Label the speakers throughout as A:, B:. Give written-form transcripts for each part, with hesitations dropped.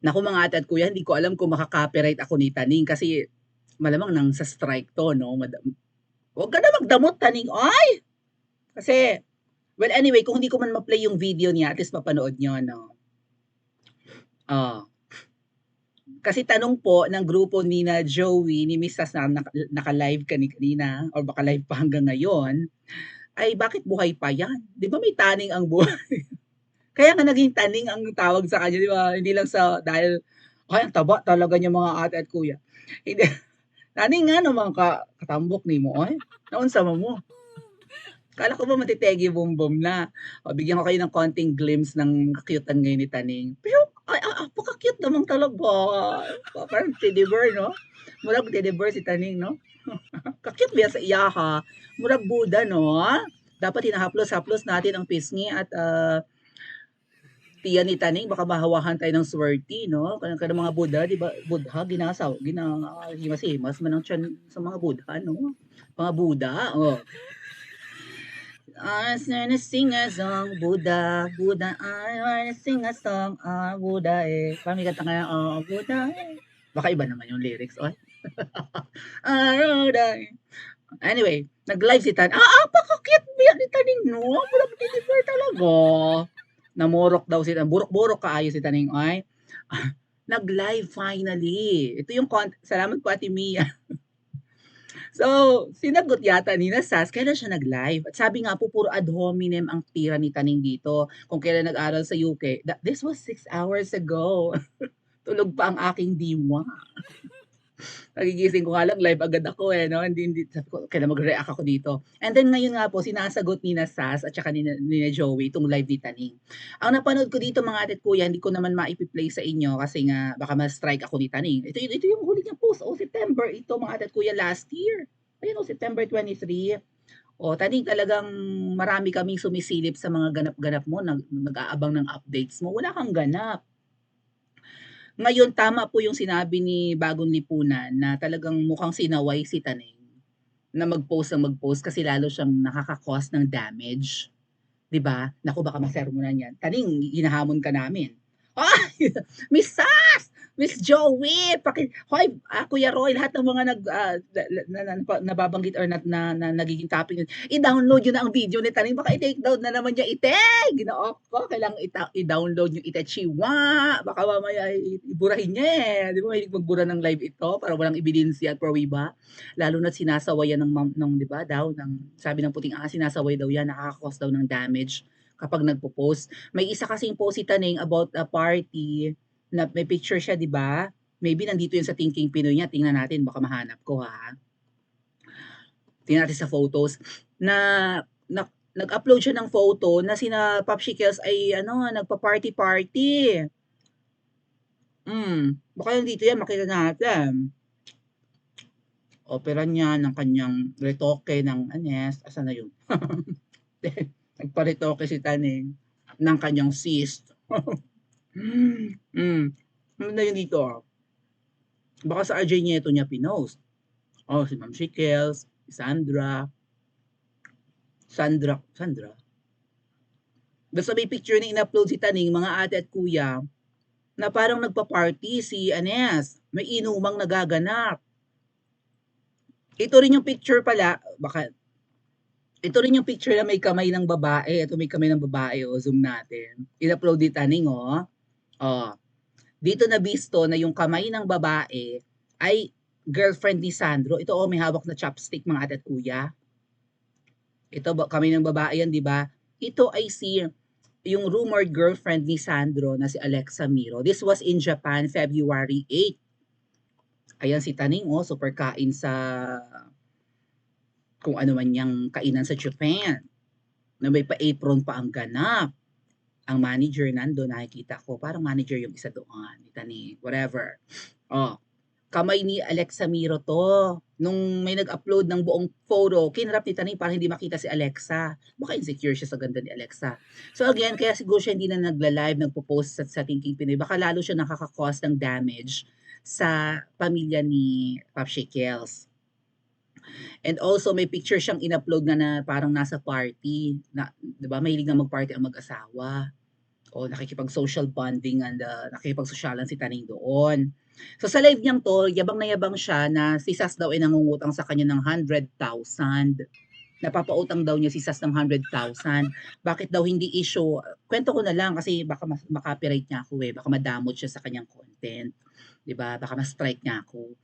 A: Naku mga ate at kuya, hindi ko alam kung maka-copyright ako ni Taning kasi malamang nang sa strike 'to 'no, "Wag ka na magdamot Taning, ay!" Kasi well anyway kung hindi ko man ma-play yung video niya at least mapanood niyo 'no. Oh, kasi tanong po ng grupo nina Joey, ni Miss Sas na naka-live kanina or baka live pa hanggang ngayon, ay bakit buhay pa 'yan? 'Di ba may taning ang buhay? Kaya nga naging taning ang tawag sa kanya 'di ba, hindi lang sa dahil, "Ay ang taba talaga niyang mga ate at kuya." Hindi, taning nga naman katambok nimo oy, naunsa man mo? Akala ko ba matitegi bumbum na. O bigyan ko kayo ng konting glimpse ng ka-cute-an ngayon ni Taning. Pero ay, apaka-cute naman talaga. Parang teddy bear 'no? Murag teddy bear si Taning 'no? Ka-cute biya sa iya ha. Murag Buddha 'no? Dapat hinahaplos-haplos natin ang pisngi at, tiyan ni Taning baka mahawahan tayo ng swerte 'no? Kanang mga Buddha 'di ba, Buddha hinahimas-himas man ang tiyan sa mga Buddha 'no? Mga Buddha, oh. I wanna sing a song, Buddha, Buddha, I wanna sing a song, Buddha, eh. Parang may kanta nga, Buddha, eh. Baka iba naman yung lyrics, oy. Buddha, eh. Anyway, nag-live si Tan. Apaka-cute biya ni Taning, no? Murag deliver talaga. Namurok daw si Tan. Burok-burok kaayo si Taning, oy. Nag-live finally. Ito yung salamat po Ate Mia. So, sinagot yata ni na Sas kailan siya nag-live at sabi nga po puro ad hominem ang tira ni Taning dito kung kailan nag-aral sa UK. This was 6 hours ago. Tulog pa ang aking diwa. Nagigising ko nga lang live agad ako eh, no? Hindi sabi ko kailan mag-react ako dito. And then ngayon nga po sinasagot ni na Sas at saka ni na Joey itong live ni Taning. Ang napanood ko dito mga ate at kuya, hindi ko naman maipi-play sa inyo kasi nga baka ma-strike ako ni Taning. Ito yung huli niyang post, September ito mga ate at kuya last year. Ayun September 23. Taning talagang marami kaming sumisilip sa mga ganap-ganap mo, nag-aabang ng updates mo, wala kang ganap. Ngayon tama po yung sinabi ni Bagong Lipunan na talagang mukhang sinaway si Taning na mag-post ng mag-post kasi lalo siyang nakaka-cause ng damage, 'di ba? Naku baka masermonan 'yan. Taning hinahamon ka namin. Ay! Miss Sas! Miss Joey! Hoy, Kuya Roy, lahat ng mga nababanggit or nagiging topic, i-download yun na ang video ni Taning. Baka i-take down na naman niya ite. Ginoo ko, kailangan i-download yung ite chiwa. Baka mamaya iburahin niya eh. Di ba mahilig magbura ng live ito para walang ebidensya at prowiba. Lalo na't sinasawayan ng di ba daw, sabi ng puting sinasaway daw yan, nakaka-cause daw ng damage kapag nagpo-post. May isa kasing post si Taning about a party na may picture siya, 'di ba? Maybe nandito 'yun sa Thinking Pinoy niya. Tingnan natin, baka mahanap ko ha. Tingnan natin sa photos na, nag-upload siya ng photo na sina Popsicles ay nagpa-party-party. Baka nandito 'yan, makita natin. Opera niya ng kanyang retoke ng asan na 'yun? Nagpa-retoke si Taning ng kanyang cyst. Ano na yun dito? Baka sa RJ Nieto niya pinost. Si Ma'am Shikels, si Sandra. Basta may picture na in-upload si Taning, mga ate at kuya, na parang nagpa-party si Anes. May inumang nagaganap. Ito rin yung picture pala, ito rin yung picture na may kamay ng babae. Ito may kamay ng babae, zoom natin. In-upload ni Taning, dito na bisto na yung kamay ng babae ay girlfriend ni Sandro. Ito may hawak na chopstick mga ate at kuya. Ito kamay ng babae yan, di ba? Ito ay yung rumored girlfriend ni Sandro na si Alexa Miro. This was in Japan, February 8. Ayan si Taning, super kain sa kung ano man niyang kainan sa Japan. Na may pa-apron pa ang ganap. Ang manager nando, nakikita ko, parang manager yung isa doon, whatever. Kamay ni Alexa Miro to. Nung may nag-upload ng buong photo, kinrap ni Taning para hindi makita si Alexa. Baka insecure siya sa ganda ni Alexa. So again, kaya siguro siya hindi na nagla-live, nagpo-post sa Thinking Pinoy. Baka lalo siya nakaka-cause ng damage sa pamilya ni Popsicles. And also may picture siyang in-upload na parang nasa party, na 'di ba mahilig na mag-party ang mag-asawa. O nakikipag-social bonding and nakikipagsosyalan si Taning doon. So sa live niyang 'to, yabang na yabang siya na si Sas daw ay nangungutang sa kanya ng 100,000. Napapautang daw niya si Sas ng 100,000. Bakit daw hindi issue? Kwento ko na lang kasi baka ma-copyright niya ako eh. Baka ma-damage siya sa kanyang content. 'Di ba? Baka ma-strike niya ako.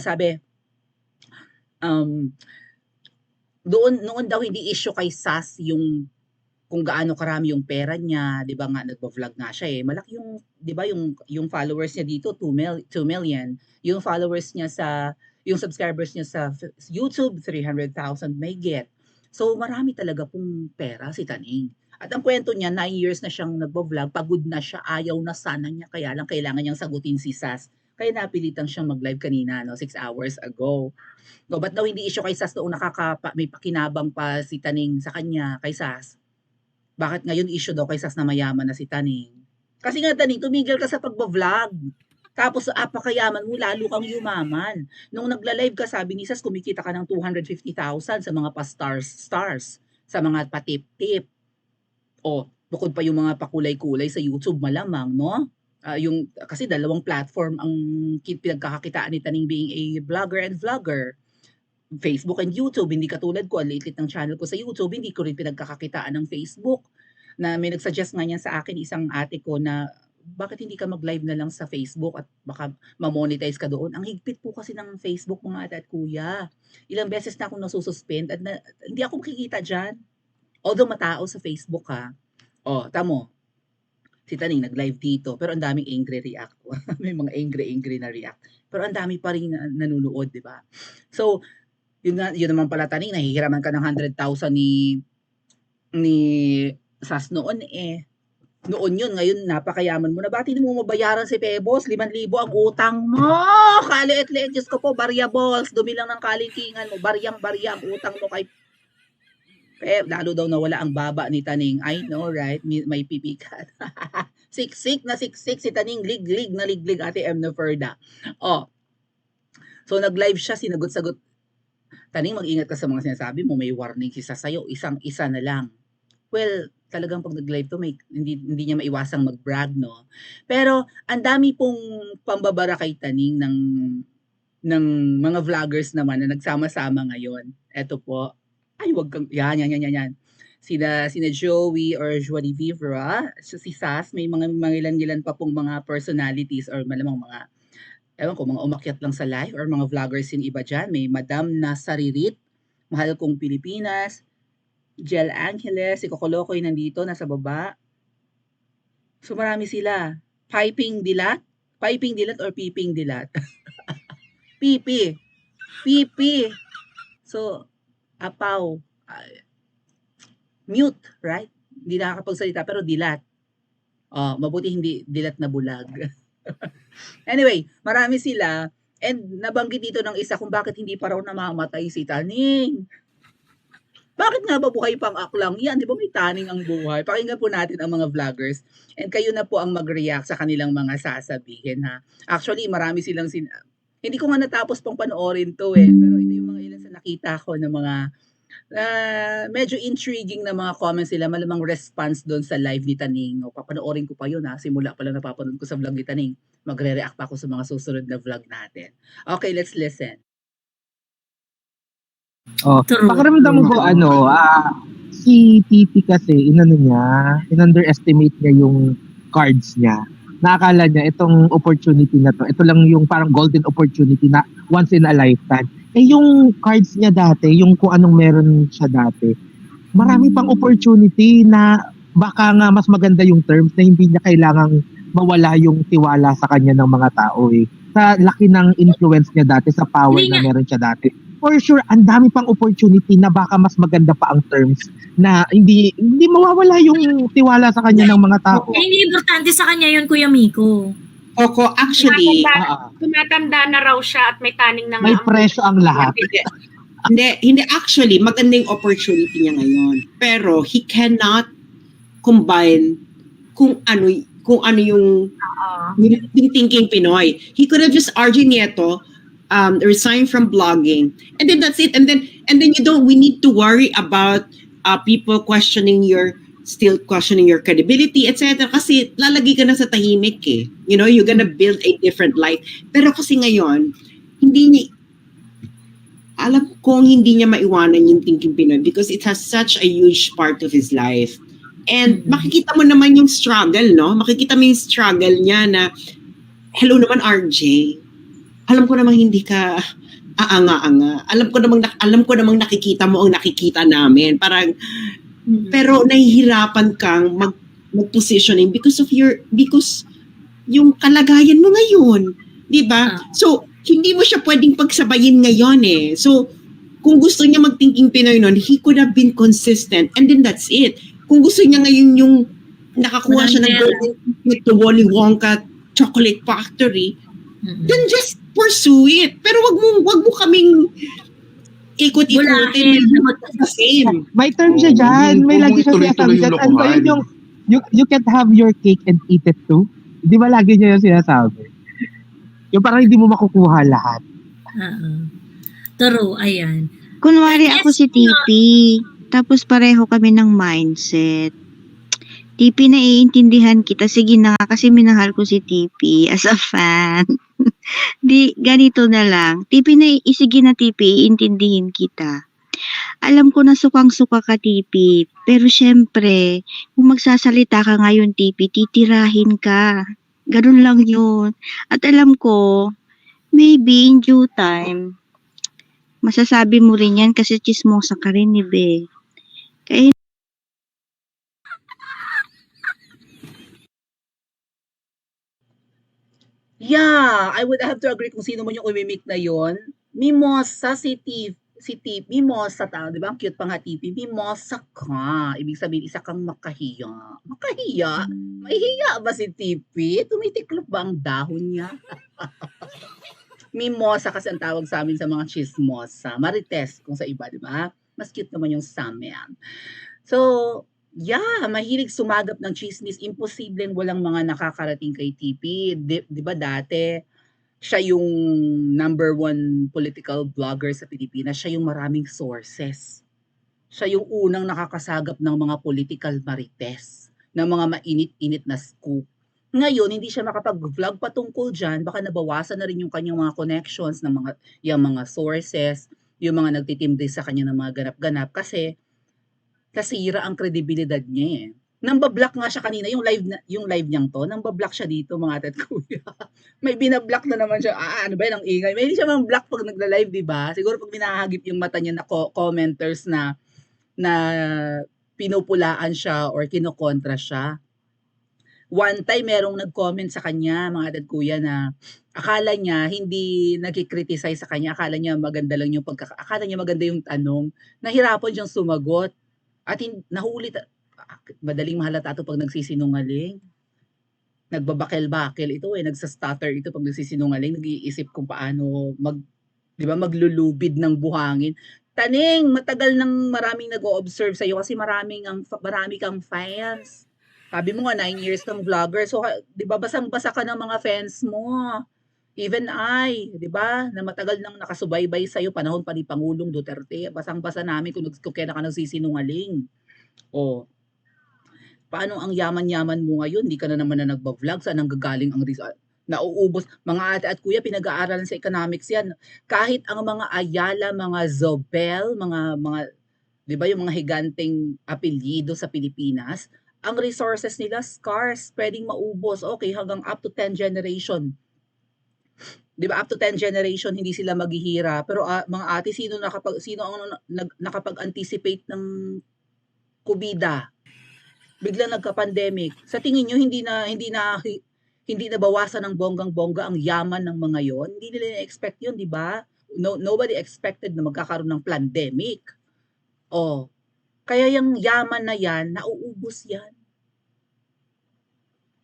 A: Sabi, um, noon daw hindi issue kay Sas yung kung gaano karami yung pera niya, 'di ba nga nagvo-vlog nga siya eh. Malaki yung 'di ba yung followers niya dito 2 million. Yung followers niya yung subscribers niya sa YouTube 300,000 may get. So marami talaga pong pera si Taning. At ang kwento niya 9 years na siyang nagvo-vlog, pagod na siya, ayaw na sana niya kaya lang kailangan niyang sagutin si Sas. Kaya napilitan siyang mag-live kanina 6 hours ago. No, ba't daw hindi issue kay Sas noong may pakinabang pa si Taning sa kanya kay Sas? Bakit ngayon issue daw kay Sas na mayaman na si Taning? Kasi nga Taning, tumigil ka sa pagbo-vlog. Tapos apakayaman mo, lalo kang yumaman. Nung nagla-live ka, sabi ni Sas, kumikita ka ng 250,000 sa mga stars, sa mga patip-tip. O, bukod pa yung mga pakulay-kulay sa YouTube, malamang, no? Kasi dalawang platform ang pinagkakakitaan ni Taning being a blogger and vlogger. Facebook and YouTube, hindi katulad ko, ang liit ng channel ko sa YouTube, hindi ko rin pinagkakakitaan ng Facebook. Na may nag-suggest nga niyan sa akin isang ate ko na bakit hindi ka mag-live na lang sa Facebook at baka ma-monetize ka doon. Ang higpit po kasi ng Facebook mga ate at kuya. Ilang beses na akong nasususpend at hindi ako makikita dyan. Although matao sa Facebook ha. O, tamo. Si Taning nag-live dito pero ang daming angry react. May mga angry na react. Pero ang dami pa rin nanonood, di ba? So, yun naman pala Taning, nahihiraman ka ng 100,000 ni Sas noon eh. Noon yun, ngayon napakayaman mo na. Ba't hindi mo mabayaran si Pebos? 5,000 ang utang mo! Kaliit-liit, Diyos ko po, variables. Dumi lang ng kalitingan mo. Baryang-barya ang utang mo kay lalo daw nawala ang baba ni Taning. I know, right? May pipikat. Siksik na siksik si Taning. Liglig na liglig, Ate M. Ferda. Oh. So, nag-live siya, sinagot-sagot. Taning, mag-ingat ka sa mga sinasabi mo. May warning si Sas sa'yo. Isang-isa na lang. Well, talagang pag nag-live to, hindi niya maiwasang mag-brag, no? Pero, ang dami pong pambabara kay Taning ng mga vloggers naman na nagsama-sama ngayon. Eto po. Ay, wag kang, yan. Sina Joey or Joey Vivra, si Sas, may mga ilan pa pong mga personalities or malamang mga, ewan ko, mga umakyat lang sa live or mga vloggers yung iba dyan. May Madam Nasaririt, Mahal Kong Pilipinas, Jel Angeles, si Kokolokoy nandito, nasa baba. So marami sila. Piping Dilat or Piping Dilat? Pipi. So, Apaw. Mute, right? Hindi nakakapagsalita pero dilat. Mabuti hindi dilat na bulag. Anyway, marami sila. And nabanggit dito ng isa kung bakit hindi pa raw namamatay si Taning. Bakit nga ba buhay pang aklang yan? Di ba may Taning ang buhay? Pakinggan po natin ang mga vloggers. And kayo na po ang mag-react sa kanilang mga sasabihin ha. Actually, marami silang hindi ko nga natapos pang panoorin to eh. Pero ito yung mga ilan sa nakita ko ng mga medyo intriguing na mga comments sila, malamang response doon sa live ni Taning. O, papanoorin ko pa yun ha. Simula pa lang napapanood ko sa vlog ni Taning. Magre-react pa ako sa mga susunod na vlog natin. Okay, let's listen.
B: Pakiramdam ko si Titi kasi in-underestimate niya yung cards niya. Nakakala niya itong opportunity na to, ito lang yung parang golden opportunity na once in a lifetime. Yung cards niya dati, yung kung anong meron siya dati, marami pang opportunity na baka nga mas maganda yung terms na hindi niya kailangang mawala yung tiwala sa kanya ng mga tao eh. Sa laki ng influence niya dati, sa power na meron siya dati. For sure, ang dami pang opportunity na baka mas maganda pa ang terms na hindi mawawala yung tiwala sa kanya ng mga tao.
C: Hindi importante sa kanya yun, Kuya Miko.
D: Coco, actually,
E: tumatanda na raw siya at may Taning na nga.
B: May presyo ang lahat.
D: Hindi actually, maganda yung opportunity niya ngayon. Pero he cannot combine kung ano yung thinking Pinoy. He could have just RJ Nieto resign from blogging, and then that's it. And then we need to worry about people questioning your still questioning your credibility, etc. Kasi lalagi ka na sa tahimik eh. You know, you're gonna build a different life. Pero kasi ngayon, alam kong hindi niya maiwanan yung Thinking Pinoy because it has such a huge part of his life. And makikita mo naman yung struggle, no? Makikita mo yung struggle niya na, hello naman RJ, alam ko namang hindi ka aanga-anga. Alam ko namang nakikita mo ang nakikita namin. Parang, pero nahihirapan kang mag-positioning because yung kalagayan mo ngayon. Di ba? So, hindi mo siya pwedeng pagsabayin ngayon eh. So, kung gusto niya mag-Thinking Pinoy noon, he could have been consistent and then that's it. Kung gusto niya ngayon yung nakakuha siya ng golden ticket to Willy Wonka Chocolate Factory, then just pursue it. Pero wag mo kaming ikot-ikutin. The same.
B: May term siya dyan. May lagi siya sinasabi dyan. Ano ba yun yung you can't have your cake and eat it too? Di ba lagi niya yung sinasabi? Yung parang hindi mo makukuha lahat.
C: True, ayan.
F: Kunwari ako si TP, tapos pareho kami ng mindset. TP, naiintindihan kita. Sige na nga, kasi minahal ko si TP as a fan. Di, ganito na lang. Sige na TP, iintindihin kita. Alam ko na sukang-suka ka, TP. Pero syempre, kung magsasalita ka ngayon, TP, titirahin ka. Ganun lang yun. At alam ko, maybe in due time, masasabi mo rin yan kasi chismosa ka rin, Be. Kaya
A: Yeah, I would have to agree kung sino man yung umimik na yon. Mimosa Mimosa tao, di ba? Ang cute pa nga TP. Mimosa ka. Ibig sabihin, isa kang makahiya. Makahiya? Mahihiya ba si TP? Tumitiklop ba ang dahon niya? Mimosa kasi ang tawag sa amin sa mga chismosa. Marites kung sa iba, di ba? Mas cute naman yung sa amin. So, yeah, mahilig sumagap ng chismis. Imposibleng walang mga nakakarating kay TP. Di ba dati, siya yung number 1 political blogger sa Pilipinas. Siya yung maraming sources. Siya yung unang nakakasagap ng mga political marites, ng mga mainit-init na scoop. Ngayon, hindi siya makapag-vlog patungkol dyan. Baka nabawasan na rin yung kanyang mga connections ng yung mga sources, yung mga nagtitimbre sa kanya ng mga ganap-ganap. Kasi kasira ang kredibilidad niya eh. Nambablock nga siya kanina, yung live niyang to, nambablock siya dito mga ate at kuya. May binablock na naman siya. Ano ba yun, ang ingay. May hindi siya mang-block pag nagla-live, di ba? Siguro pag minahagip yung mata niya na commenters na pinupulaan siya or kinokontra siya. One time, merong nag-comment sa kanya, mga ate at kuya, na akala niya hindi nagkikriticize sa kanya, akala niya maganda lang yung akala niya maganda yung tanong, nahirapan siyang sumagot. At nahuli, madaling mahalata ito pag nagsisinungaling. Nagbabakel-bakel ito nagsastutter ito pag nagsisinungaling, nag-iisip kung paano maglulubid ng buhangin. Taning, matagal nang maraming nag-o-observe sa'yo kasi marami kang fans. Sabi mo nga, 9 years kang vlogger. So, di ba, basang-basa ka ng mga fans mo. Even di ba, na matagal nang nakasubaybay sa'yo, panahon pa ni Pangulong Duterte, basang-basa namin kung kailan ka nagsisinungaling. O, paano ang yaman-yaman mo ngayon? Hindi ka na naman na nagba-vlog, saan ang gagaling ang result? Nauubos. Mga ate at kuya, pinag-aaralan sa economics yan. Kahit ang mga Ayala, mga Zobel, mga di ba, yung mga higanteng apelyido sa Pilipinas, ang resources nila scarce, pwedeng maubos. Okay, hanggang up to 10 generation. Di ba, up to 10 generation hindi sila maghihira. Pero mga ate, sino ang nakapag-anticipate ng kubida? Biglang nagka-pandemic. Sa tingin nyo, hindi na bawasan ng bonggang-bongga ang yaman ng mga yon? Hindi nila na-expect yun, di ba? Nobody expected na magkakaroon ng pandemic. Kaya yung yaman na yan, nauubos yan.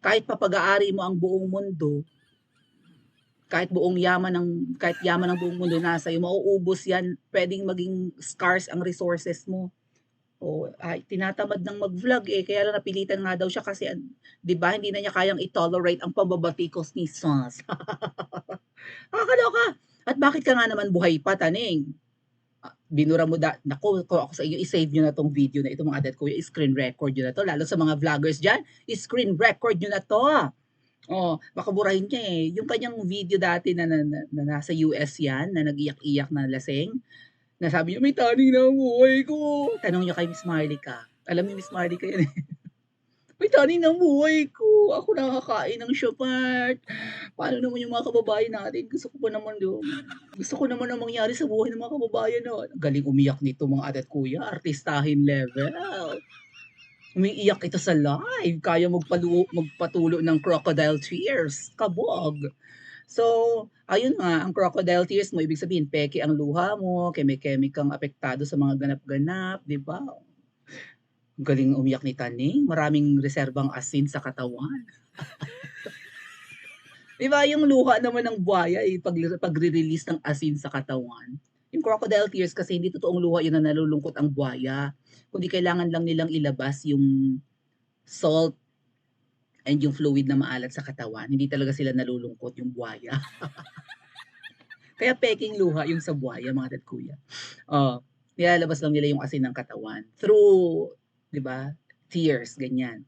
A: Kahit papag-aari mo ang buong mundo, kahit yaman ng buong mundo nasa iyo, mauubos yan. Pwedeng maging scarce ang resources mo. Tinatamad ng mag-vlog kaya lang napilitan nga daw siya kasi, di ba, hindi na niya kayang i-tolerate ang pambabatikos ni Sons. Kakaloka. At bakit ka nga naman buhay pa, Taning? binura mo naku, kung ako sa inyo, i-save nyo na tong video na ito mga adet kuya, screen record nyo na to, lalo sa mga vloggers dyan, screen record nyo na to. Oh, baka burahin niya eh. Yung kanyang video dati na nasa US yan, na nag-iyak-iyak na lasing, na sabi niya, may taning na ang buhay ko. Tanong niyo kay Miss Marlica. Alam niyo Miss Marlica yan eh. May taning ng buhay ko. Ako nakakain ng Shopart. Paano naman yung mga kababayan natin? Gusto ko naman ang mangyari sa buhay ng mga kababayan. No? Galing umiyak nito mga adat kuya. Artistahin level. Umiiyak ito sa live. Kaya magpatulo ng crocodile tears. Kabog. So, ayun nga, ang crocodile tears mo, ibig sabihin, peke ang luha mo, keme-keme kang apektado sa mga ganap-ganap, di ba? Galing umiyak ni Taning, maraming reserbang asin sa katawan. Di ba yung luha naman ng buhaya, pag-release ng asin sa katawan. Yung crocodile tears kasi hindi totoong luha yun na nalulungkot ang buhaya. Kundi kailangan lang nilang ilabas yung salt and yung fluid na maalat sa katawan. Hindi talaga sila nalulungkot yung buhaya. Kaya peking luha yung sa buhaya, mga dad kuya. Nilalabas lang nila yung asin ng katawan through, di ba, tears, ganyan.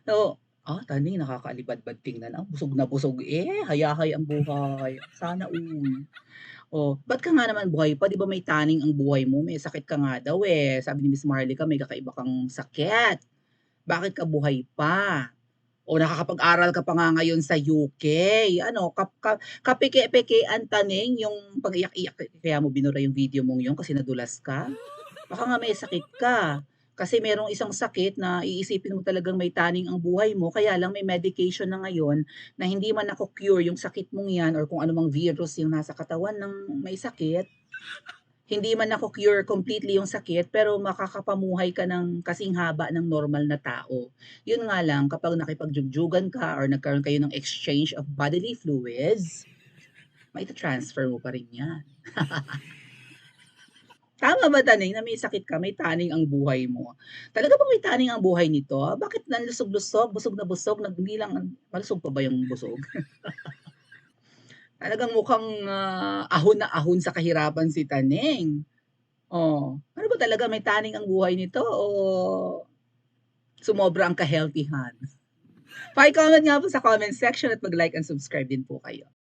A: So, Taning, nakakaalibad-bad tingnan. Busog na busog eh. Hayahay ang buhay. Sana ba't ka nga naman buhay pa? Di ba may taning ang buhay mo? May sakit ka nga daw eh. Sabi ni Miss Marlica, may kakaiba kang sakit. Bakit ka buhay pa? O nakakapag-aral ka pa nga ngayon sa UK. Ano, kapike-peke ang Taning, yung pag-iyak-iyak. Kaya mo binura yung video mong yun kasi nadulas ka. Baka nga may sakit ka. Kasi merong isang sakit na iisipin mo talagang may taning ang buhay mo, kaya lang may medication na ngayon na hindi man cure yung sakit mong yan or kung anumang virus yung nasa katawan ng may sakit. Hindi man cure completely yung sakit, pero makakapamuhay ka ng kasing haba ng normal na tao. Yun nga lang, kapag nakipagjugjugan ka or nagkaroon kayo ng exchange of bodily fluids, may transfer mo pa rin yan. Tama ba, Taning, na may sakit ka, may taning ang buhay mo? Talaga bang may taning ang buhay nito? Bakit nanlusog-lusog, busog na busog, hindi lang, malusog pa ba yung busog? Talagang mukhang ahon na ahon sa kahirapan si Taning. Ano ba talaga, may taning ang buhay nito o sumobra ang ka-healthyhan? Paki-comment nga po sa comment section at mag-like and subscribe din po kayo.